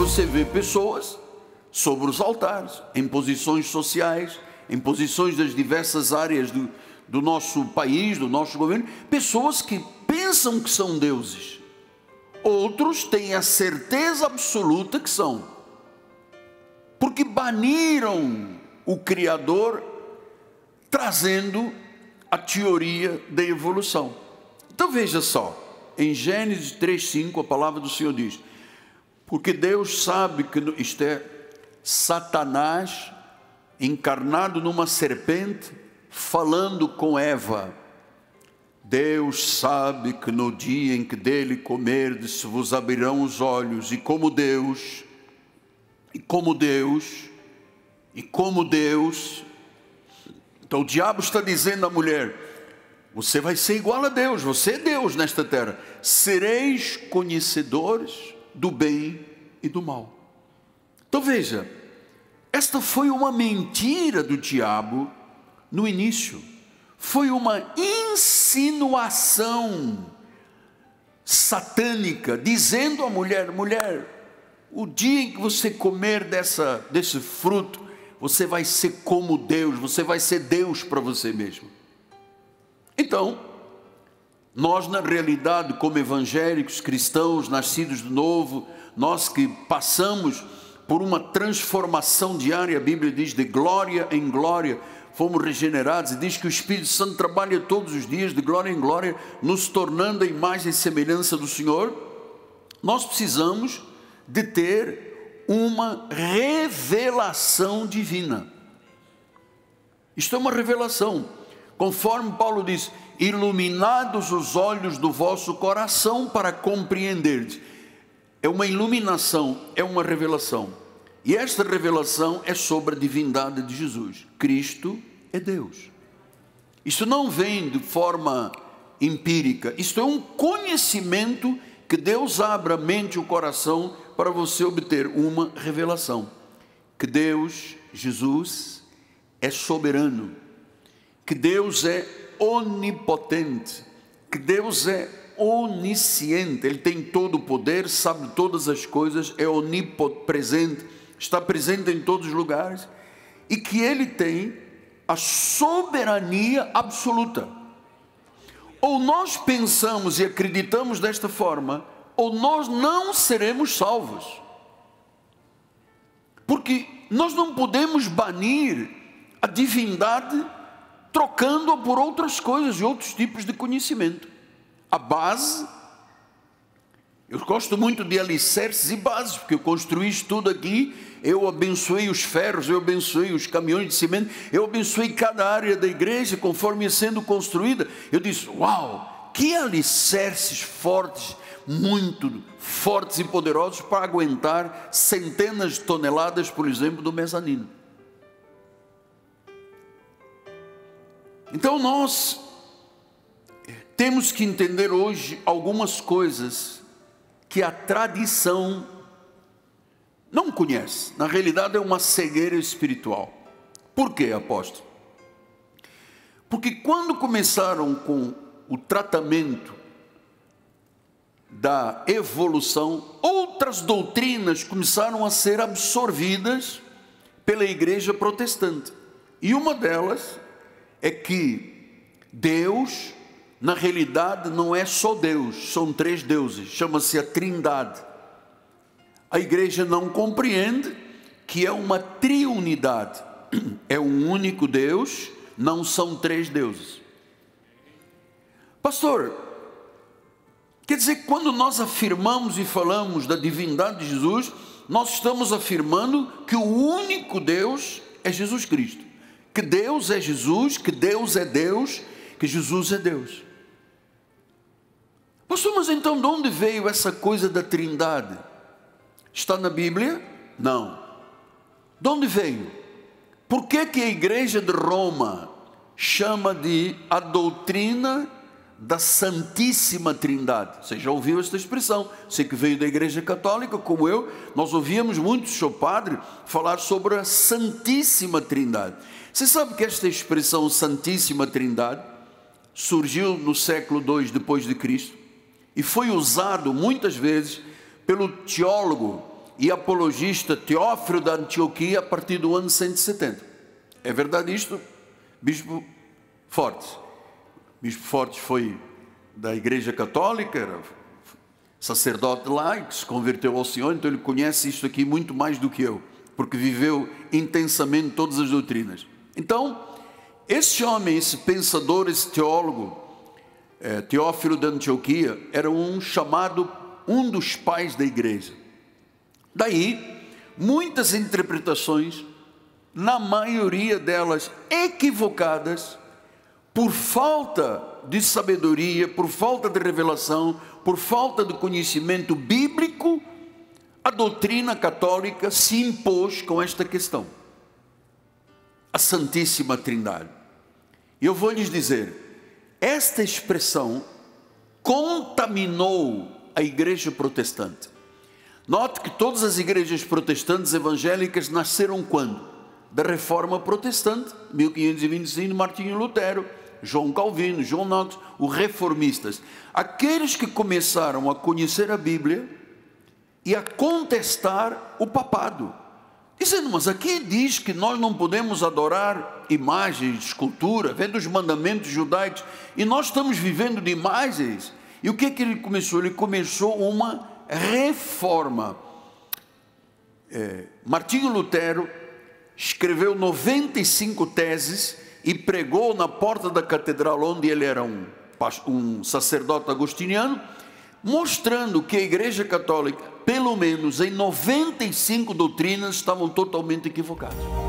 você vê pessoas sobre os altares, em posições sociais, em posições das diversas áreas do nosso país, do nosso governo, pessoas que pensam que são deuses. Outros têm a certeza absoluta que são, porque baniram o Criador, trazendo a teoria da evolução. Então veja só, em Gênesis 3:5 a palavra do Senhor diz: porque Deus sabe que, isto é, Satanás encarnado numa serpente, falando com Eva, Deus sabe que no dia em que dele comerdes se vos abrirão os olhos, e como Deus, então o diabo está dizendo à mulher: você vai ser igual a Deus, você é Deus nesta terra, sereis conhecedores do bem e do mal. Então veja, esta foi uma mentira do diabo no início, foi uma insinuação satânica, dizendo à mulher: o dia em que você comer desse fruto, você vai ser como Deus, você vai ser Deus para você mesmo. Então, nós na realidade, como evangélicos, cristãos, nascidos de novo, nós que passamos por uma transformação diária, a Bíblia diz, de glória em glória, fomos regenerados, e diz que o Espírito Santo trabalha todos os dias, de glória em glória, nos tornando a imagem e semelhança do Senhor. Nós precisamos de ter uma revelação divina. Isto é uma revelação, conforme Paulo diz: iluminados os olhos do vosso coração para compreenderdes. É uma iluminação, é uma revelação. E esta revelação é sobre a divindade de Jesus. Cristo é Deus. Isso não vem de forma empírica. Isto é um conhecimento que Deus abre a mente e o coração para você obter uma revelação. Que Deus, Jesus, é soberano. Que Deus é onipotente. Que Deus é onisciente. Ele tem todo o poder, sabe todas as coisas, é onipresente, está presente em todos os lugares, e que Ele tem a soberania absoluta. Ou nós pensamos e acreditamos desta forma, ou nós não seremos salvos, porque nós não podemos banir a divindade trocando-a por outras coisas e outros tipos de conhecimento. A base, eu gosto muito de alicerces e bases, porque eu construí isto tudo aqui, eu abençoei os ferros, eu abençoei os caminhões de cimento, eu abençoei cada área da igreja conforme ia sendo construída. Eu disse: uau, que alicerces fortes, muito fortes e poderosos para aguentar centenas de toneladas, por exemplo, do mezanino. Então nós temos que entender hoje algumas coisas que a tradição não conhece. Na realidade é uma cegueira espiritual. Por quê, apóstolo? Porque quando começaram com o tratamento da evolução, outras doutrinas começaram a ser absorvidas pela igreja protestante. E uma delas é que Deus, na realidade, não é só Deus, são três deuses, chama-se a Trindade. A igreja não compreende que é uma triunidade, é um único Deus, não são três deuses. Pastor, quer dizer que quando nós afirmamos e falamos da divindade de Jesus, nós estamos afirmando que o único Deus é Jesus Cristo, que Deus é Jesus, que Deus é Deus, que Jesus é Deus. Pastor, mas então de onde veio essa coisa da Trindade? Está na Bíblia? Não. De onde veio? Por que que a igreja de Roma chama de a doutrina da Santíssima Trindade? Você já ouviu esta expressão? Você que veio da igreja católica, como eu, nós ouvíamos muito o seu padre falar sobre a Santíssima Trindade. Você sabe que esta expressão Santíssima Trindade surgiu no século II depois de Cristo e foi usado muitas vezes pelo teólogo e apologista Teófilo da Antioquia a partir do ano 170. É verdade isto? Bispo Fortes. Bispo Fortes foi da Igreja Católica, era sacerdote lá e que se converteu ao Senhor, então ele conhece isto aqui muito mais do que eu, porque viveu intensamente todas as doutrinas. Então, esse homem, esse pensador, esse teólogo, Teófilo da Antioquia, era um dos pais da igreja. Daí, muitas interpretações, na maioria delas equivocadas, por falta de sabedoria, por falta de revelação, por falta de conhecimento bíblico, a doutrina católica se impôs com esta questão: a Santíssima Trindade. E eu vou lhes dizer, esta expressão contaminou a igreja protestante. Note que todas as igrejas protestantes evangélicas nasceram quando? Da Reforma Protestante, 1525, Martinho Lutero, João Calvino, João Knox, os reformistas. Aqueles que começaram a conhecer a Bíblia e a contestar o papado. Dizendo, mas aqui diz que nós não podemos adorar imagens, escultura, vem dos mandamentos judaicos, e nós estamos vivendo de imagens. E o que ele começou? Ele começou uma reforma. Martinho Lutero escreveu 95 teses e pregou na porta da catedral, onde ele era um sacerdote agostiniano, mostrando que a Igreja Católica, pelo menos em 95 doutrinas, estavam totalmente equivocadas.